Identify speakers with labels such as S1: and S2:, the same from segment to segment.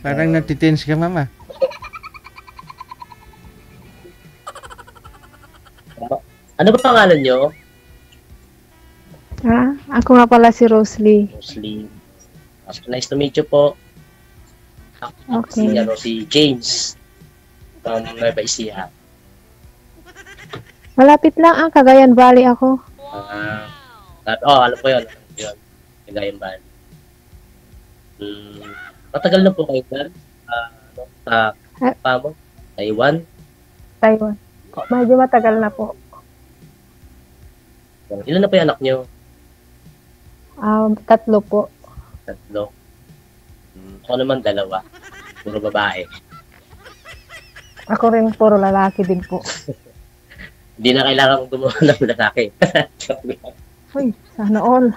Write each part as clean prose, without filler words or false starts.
S1: Parang natitense ka, mama.
S2: Ano ba pangalan nyo?
S3: Ha? Ako nga pala si Rosalie.
S2: Mostly. Nice to meet you po.
S3: Okay.
S2: Si James. From Nueva Ecija.
S3: Malapit lang ang Cagayan Valley ako.
S2: Alam ko yun. Cagayan Valley. Matagal na po kayo dyan? Taiwan?
S3: Taiwan. Medyo matagal na po.
S2: Ilan na po yung anak nyo?
S3: 3 po.
S2: 3. Ako naman 2. Puro babae.
S3: Ako rin puro lalaki din po.
S2: Hindi na kailangan gumawa ng lalaki.
S3: Uy, sana all.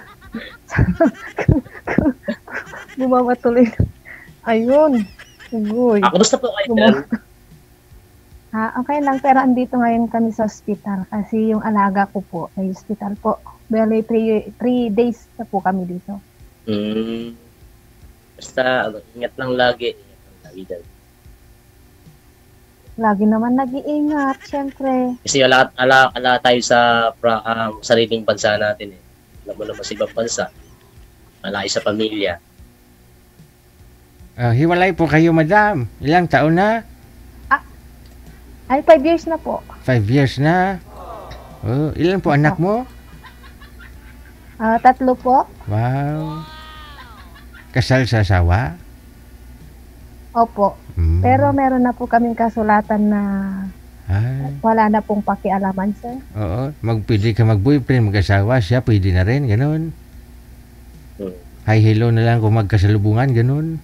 S3: Bumaba tuloy. Ayun. Uy.
S2: Kamusta po kayo dyan?
S3: Okay lang, pero andito ngayon kami sa hospital kasi yung alaga ko po may hospital po. Bali, 3 days na po kami dito.
S2: Basta, ingat lang lagi. Dyan.
S3: Lagi naman nag-iingat, syempre.
S2: Kasi ala tayo sa sariling bansa natin eh. Alam mo naman sa ibang bansa. Malaki sa pamilya.
S1: Hiwalay po kayo, madam. Ilang taon na?
S3: Ay, 5 years na po.
S1: 5 years na. Ilan po anak mo?
S3: 3 po.
S1: Wow. Kasal sa asawa?
S3: Opo. Pero meron na po kaming kasulatan na wala na pong pakialaman, sir.
S1: Oo. Pwede ka mag-boyfriend, mag-asawa. Siya pwede na rin, ganun. Hi, hello na lang kung magkasalubungan, ganun.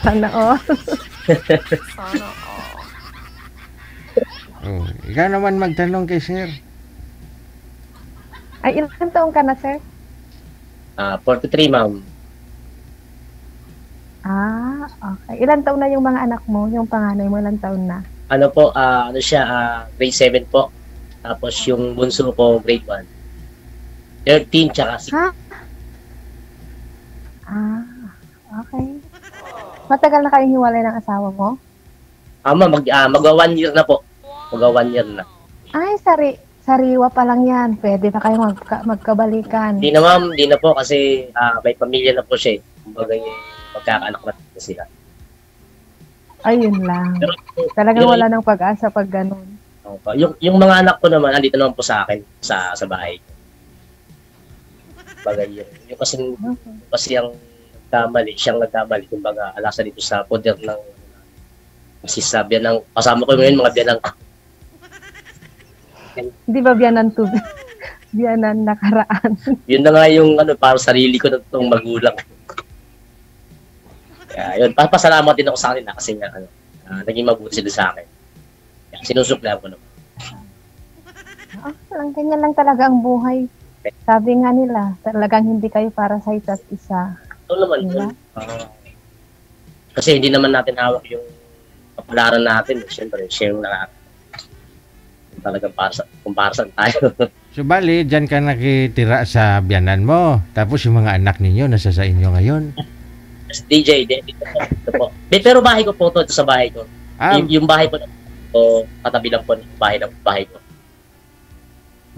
S3: Sana all.
S1: Ikaw naman magtanong kay sir.
S3: Ay, ilang taong ka na, sir?
S2: 43, ma'am.
S3: Okay. Ilang taon na yung mga anak mo? Yung panganay mo, ilang taon na?
S2: Ano po, grade 7 po. Tapos yung bunso ko, grade 1. 13, tsaka 6.
S3: Ha? Okay. Matagal na kayong hiwalay ng asawa mo?
S2: Magwa 1 year na po. Magwa 1 year na.
S3: Ay, sariwa pa lang yan. Pwede na kayong magkabalikan.
S2: Hindi na, ma'am. Hindi na po kasi may pamilya na po siya. Kumbaga magkakaanak na po sila.
S3: Ayun lang. Talagang wala nang pag-asa pag ganun.
S2: Yung mga anak ko naman, andito naman po sa akin, sa bahay ko. Kumbaga yung kasi yung siyang nagkamali. Kumbaga, alasa dito sa poder ng kasi sabi ng kasama ko ngayon, mga biyanang.
S3: Di ba biyanan tubig? Biyanan nakaraan.
S2: Yun na nga yung para sarili ko na itong magulang. Kaya yun, papasalamat din ako sa kanila kasi nga naging mabuti sila sa akin. Kaya sinusukla ko naman.
S3: Ganyan lang talaga ang buhay. Sabi nga nila, talagang hindi kayo para sa isa't isa.
S2: Ito naman yun. Kasi hindi naman natin hawak yung kapalaran natin. Siyempre, siya yung talagang kumparasan tayo.
S1: So bali, dyan ka nakitira sa biyanan mo. Tapos yung mga anak ninyo nasa sa inyo ngayon.
S2: DJ, dito po. Pero bahay ko po ito sa bahay ko. Yung bahay po katabi lang po ng bahay ko.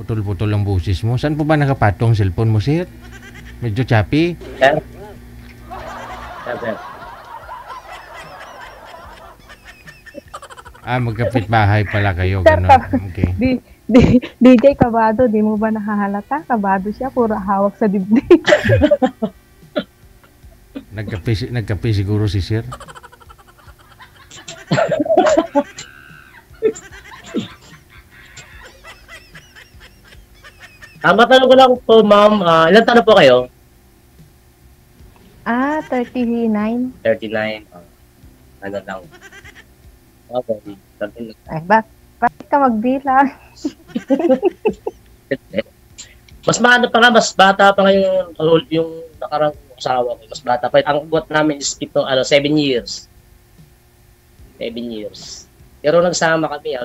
S1: Putol-putol ang busis mo. Saan po ba nakapatong cellphone mo, sir? Medyo choppy.
S2: Sir?
S1: Magkapit bahay pala kayo.
S3: Sir,
S1: Ganun. Okay.
S3: DJ kabado, di mo ba nakahalata? Kabado siya, puro hawak sa dibdib.
S1: Nagkape siguro si sir.
S2: Matanong ko lang po, ma'am, ilan taon na po kayo?
S3: 39.
S2: 39. Ano lang. Okay.
S3: Ay, bakit ka magbilang?
S2: Mas bata pa ngayon yung nakarang asawa ko. Mas bata pa. Ang ugot namin is 7 years. 7 years. Pero nagsama kami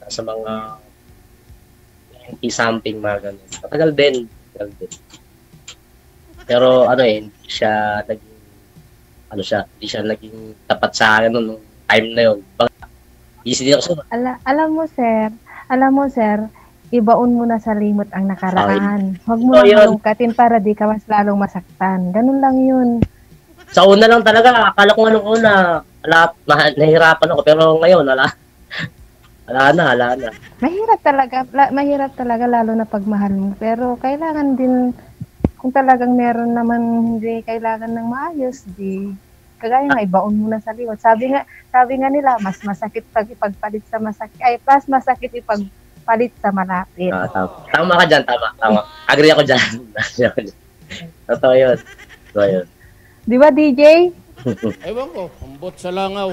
S2: sa mga 90-something mga ganun. Matagal din. Pero hindi siya naging ano siya, hindi siya naging tapat sa akin nung time na yun. Easy din ako sa
S3: alam mo sir, ibaon mo na sa limot ang nakaraan. Huwag mo
S2: Oh,
S3: na
S2: yun.
S3: halungkatin para di ka mas lalong masaktan. Ganun lang yun.
S2: Sa una lang talaga, akala ko nung una, nahihirapan ako, pero ngayon, wala na.
S3: Mahirap talaga lalo na pagmahal mo. Pero kailangan din, kung talagang meron naman hindi kailangan ng maayos, di kagaya nga, ibaon mo na sa limot. Sabi nga nila, mas masakit pag ipagpalit sa masakit, ay mas masakit ipagpalit sa malapit.
S2: Tama ka dyan, tama. Agree ako dyan. Totoo yun.
S3: Di ba, DJ?
S4: Ewan ko, ambot sa langaw.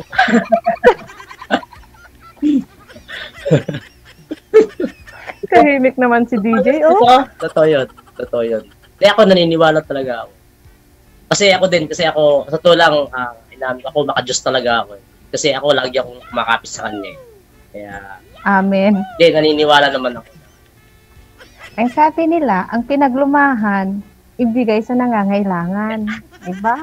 S3: Kahimik naman si DJ, oh.
S2: Totoo yun. Kaya ako naniniwala talaga ako. Kasi ako, sa tulang, inamin ako, makadiyos talaga ako. Kasi ako, lagi akong kumakapit sa kanya. Kaya,
S3: Amen.
S2: Naniniwala naman ako.
S3: Ang sabi nila, ang pinaglumahan, ibigay sa nangangailangan. Diba?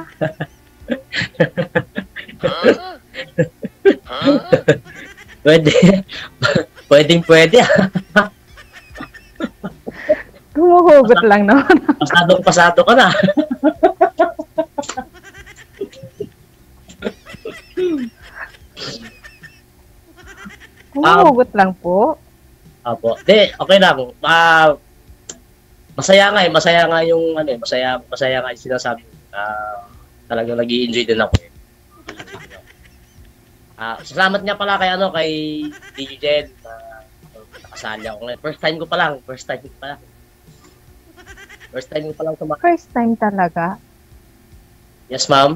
S2: Pwede.
S3: Humuhugot lang naman.
S2: Pasado ka na.
S3: Humuhugot lang po.
S2: Apo. Okay lang. Masaya nga yung masaya nga yung sinasabi. Talagang nag-i-enjoy din ako. Salamat nga pala kay DJ Jed. Nakasali ako ngayon. First time ko pa lang. First time ko pa lang
S3: First time talaga.
S2: Yes, ma'am.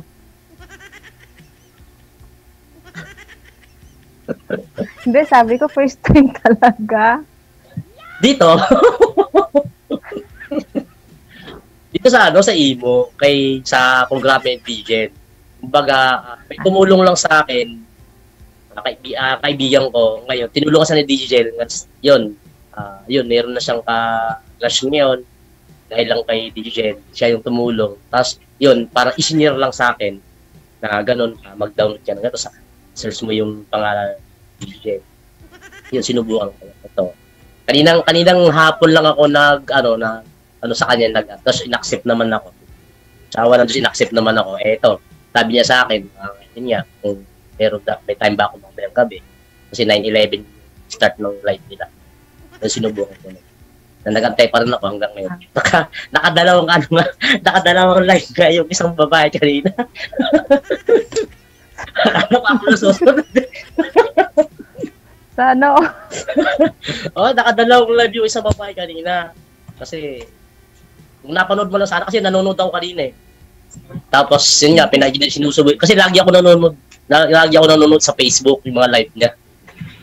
S3: Hindi, sabi ko first time talaga.
S2: Dito. Dito sa Imo, sa programa ng DJ. Kumbaga, may tumulong lang sa akin. Kaibigan ko ngayon. Tinulungan sa ni DJ. Yun, meron na siyang ka-crush ngayon. Dahil lang kay DJ, siya yung tumulong. Tapos, yun, parang isinir lang sa akin na ganun, mag-download ka na. Tapos, search mo yung pangalan DJ. Yun, sinubukan ko. Ito. Kaninang hapon lang ako sa kanya, tapos inaccept naman ako. Sawa na doon, inaccept naman ako. Ito, sabi niya sa akin, yun nga, kung may time ba ako mamayang gabi. Kasi 9/11 start ng live nila. Tapos sinubukan ko na. Nagantay pa rin ako hanggang ngayon. Nakadalawang live nga yung isang babae kanina. Ano pa ako nasusunod?
S3: Sana
S2: nakadalawang live yung isang babae kanina. Kasi, kung napanood mo lang sana, kasi nanonood ako kanina eh. Tapos, yun nga, sinusuboy. Kasi lagi ako nanonood sa Facebook, yung mga live niya.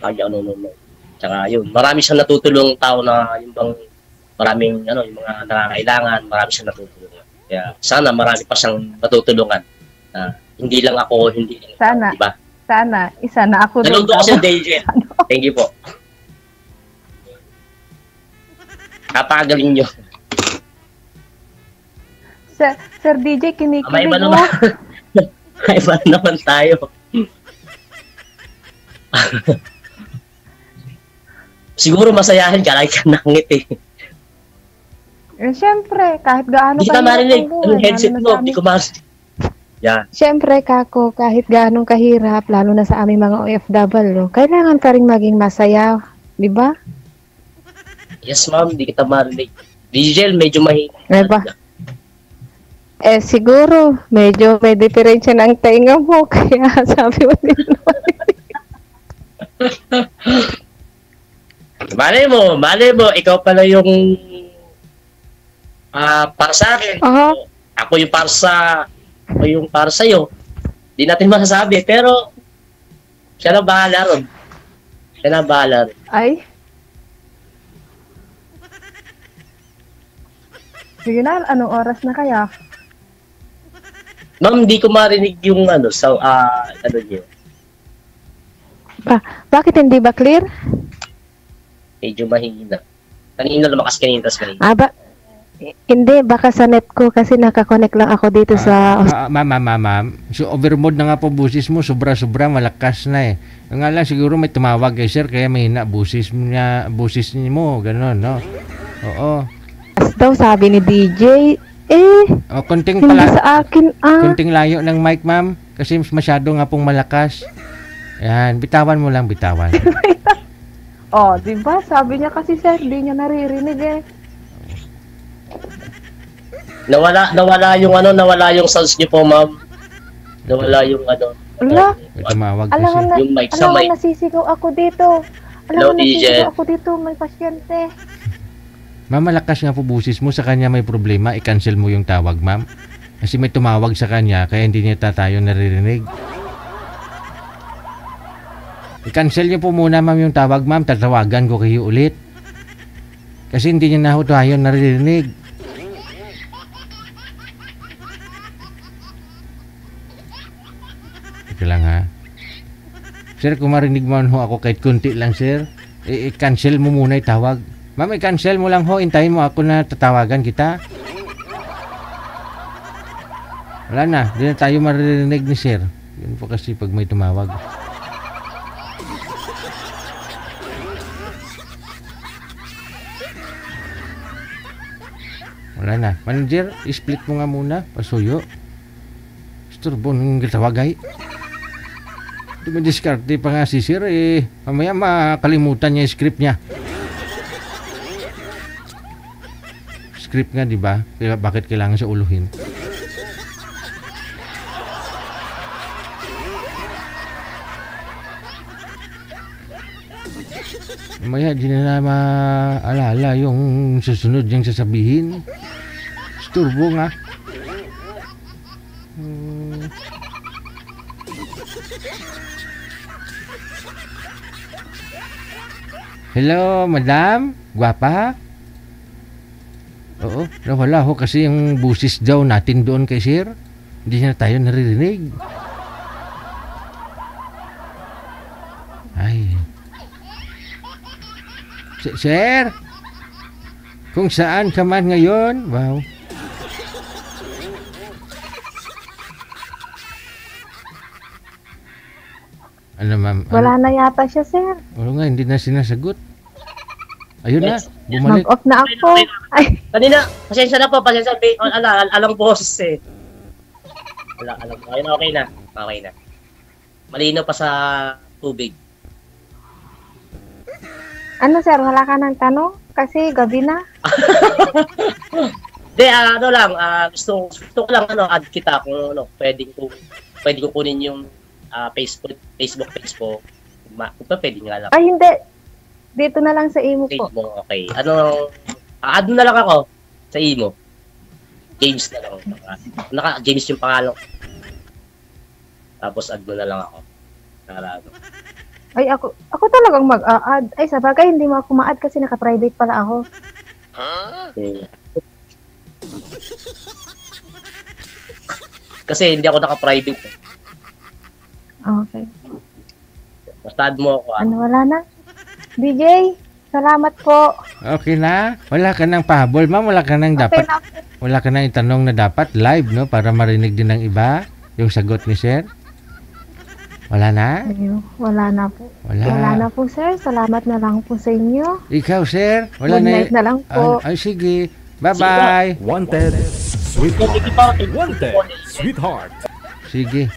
S2: Lagi ako nanonood. Tsaka yun, marami siyang natutulong tao na yung bang yung mga nangangailangan, marami siyang natutulungan. Kaya sana marami pa siyang natutulungan. Hindi lang ako,
S3: sana,
S2: diba?
S3: Isa na ako.
S2: Nalungkot ko si DJ. Thank you po. Napakagaling nyo.
S3: Sir DJ, kinikilig
S2: May iba
S3: mo.
S2: naman. May iba naman tayo. Siguro masayahin ka, like ka nangit eh.
S3: Siyempre, kahit gaano
S2: Hindi ka marinig. Ang headset mo, hindi ko marinig. Yeah.
S3: Siyempre, kako, kahit gaano kahirap, lalo na sa aming mga OFW, kailangan ka rin maging masaya. Di ba?
S2: Yes, ma'am. Hindi kita marinig. Digital, medyo mahina.
S3: Diba? Siguro, medyo may diferensya ng tainga mo, kaya sabi mo din
S2: Malay mo, ikaw pala yung para sa akin. Ako yung para sa'yo. Di natin masasabi, pero siya na bahala ron.
S3: Ay? Sige na, anong oras na kaya?
S2: Ma'am, hindi ko marinig yung niyo.
S3: Bakit hindi ba clear?
S2: Medyo mahina. Kanina lumakas kanina, tas kanina.
S3: Hindi, baka sa net ko kasi nakakonect lang ako dito sa...
S1: Ma'am. So, overmode na nga po busis mo. Sobra-sobra, malakas na eh. Yung nga lang, siguro may tumawag kay sir, kaya may hina busis mo. Ganon, no? Oo.
S3: Daw sabi ni DJ,
S1: Konting
S3: hindi
S1: pala,
S3: sa akin,
S1: konting layo ng mic, ma'am. Kasi masyado nga pong malakas. Ayan, bitawan mo lang, bitawan.
S3: Oh, di ba? Sabi niya kasi sir, di niya naririnig eh.
S2: Nawala yung sounds niyo po, ma'am. Nawala yung ano.
S3: Ala,
S1: May tumawag
S3: alangan
S1: kasi.
S3: na,
S2: Yung mic sa
S3: alangan
S2: mic.
S3: nasisigaw ako dito.
S2: Hello,
S3: Alangan
S2: DJ.
S3: nasisigaw ako dito, may pasyente.
S1: Ma'am, malakas nga po busis mo. Sa kanya may problema, i-cancel mo yung tawag, ma'am. Kasi may tumawag sa kanya, kaya hindi niya tayo naririnig. I-cancel niyo po muna, ma'am, yung tawag, ma'am. Tatawagan ko kayo ulit. Kasi hindi niya na tayo naririnig. Ito lang ha. Sir, kung marinig mo ho ako kahit kunti lang, sir, i-cancel mo muna yung tawag. Ma'am, i-cancel mo lang ho. Hintayin mo ako na tatawagan kita. Wala na. Hindi na tayo maririnig ni sir. Yun po kasi pag may tumawag. Wala na. Manager, i-split mo nga muna. Pasuyo. Turbo ng tawagay. Dumidiskarte pa nga si sir eh. Mamaya makalimutan niya yung script niya. Script nga, di ba? Kaya bakit kailangan siya uluhin? Mamaya di na maalala yung susunod niyang sasabihin. Turbo nga. Hello, madam? Gwapa? Oo, nawala ho kasi yung busis daw natin doon kay sir. Hindi na tayo naririnig. Ay. Sir? Kung saan ka man ngayon? Wow. Ano ma'am?
S3: Wala na yata siya, sir.
S1: Wala nga, hindi na sinasagot. Ayun na, bumalik.
S3: Mag-off na ako. Ay,
S2: Kanina, pasensya na po. Alang boses eh. Alang. Ayun, okay na. Okay na. Malino pa sa tubig.
S3: ano sir, wala ka ng tanong? Kasi gabi na.
S2: Hindi, gusto ko lang add kita kung pwede ko kunin yung Facebook page ko. Kung pa pwede nga lang.
S3: Ay, hindi. Dito na lang sa imo po.
S2: Facebook, okay. Add na lang ako sa imo. James na lang. James yung pangalan. Tapos add mo na lang ako.
S3: Ay, ako talagang mag-a-add. Ay, sabagay, hindi mo ako ma-add kasi naka-private pala ako.
S2: Kasi hindi ako naka-private.
S3: Okay.
S2: Basta add mo ako.
S3: Ano, wala na? DJ, salamat po.
S1: Okay na? Wala ka nang pahabol, ma'am. Wala ka nang dapat.
S3: Okay na.
S1: Wala ka nang itanong na dapat live, no? Para marinig din ng iba yung sagot ni sir. Wala na?
S3: Ayun, wala na po.
S1: Wala.
S3: Wala na po, sir. Salamat na lang po sa inyo.
S1: Ikaw, sir? Wala
S3: Good
S1: na.
S3: night na lang po.
S1: Ay, sige. Bye-bye.
S5: Wanted, sweetheart. Wanted, sweetheart.
S1: Sige.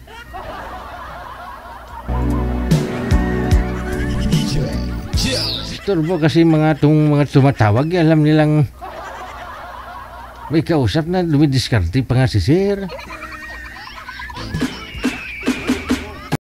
S1: Turbo kasi mga tumatawag, alam nilang may kausap na dumidiskarte pa nga si sir.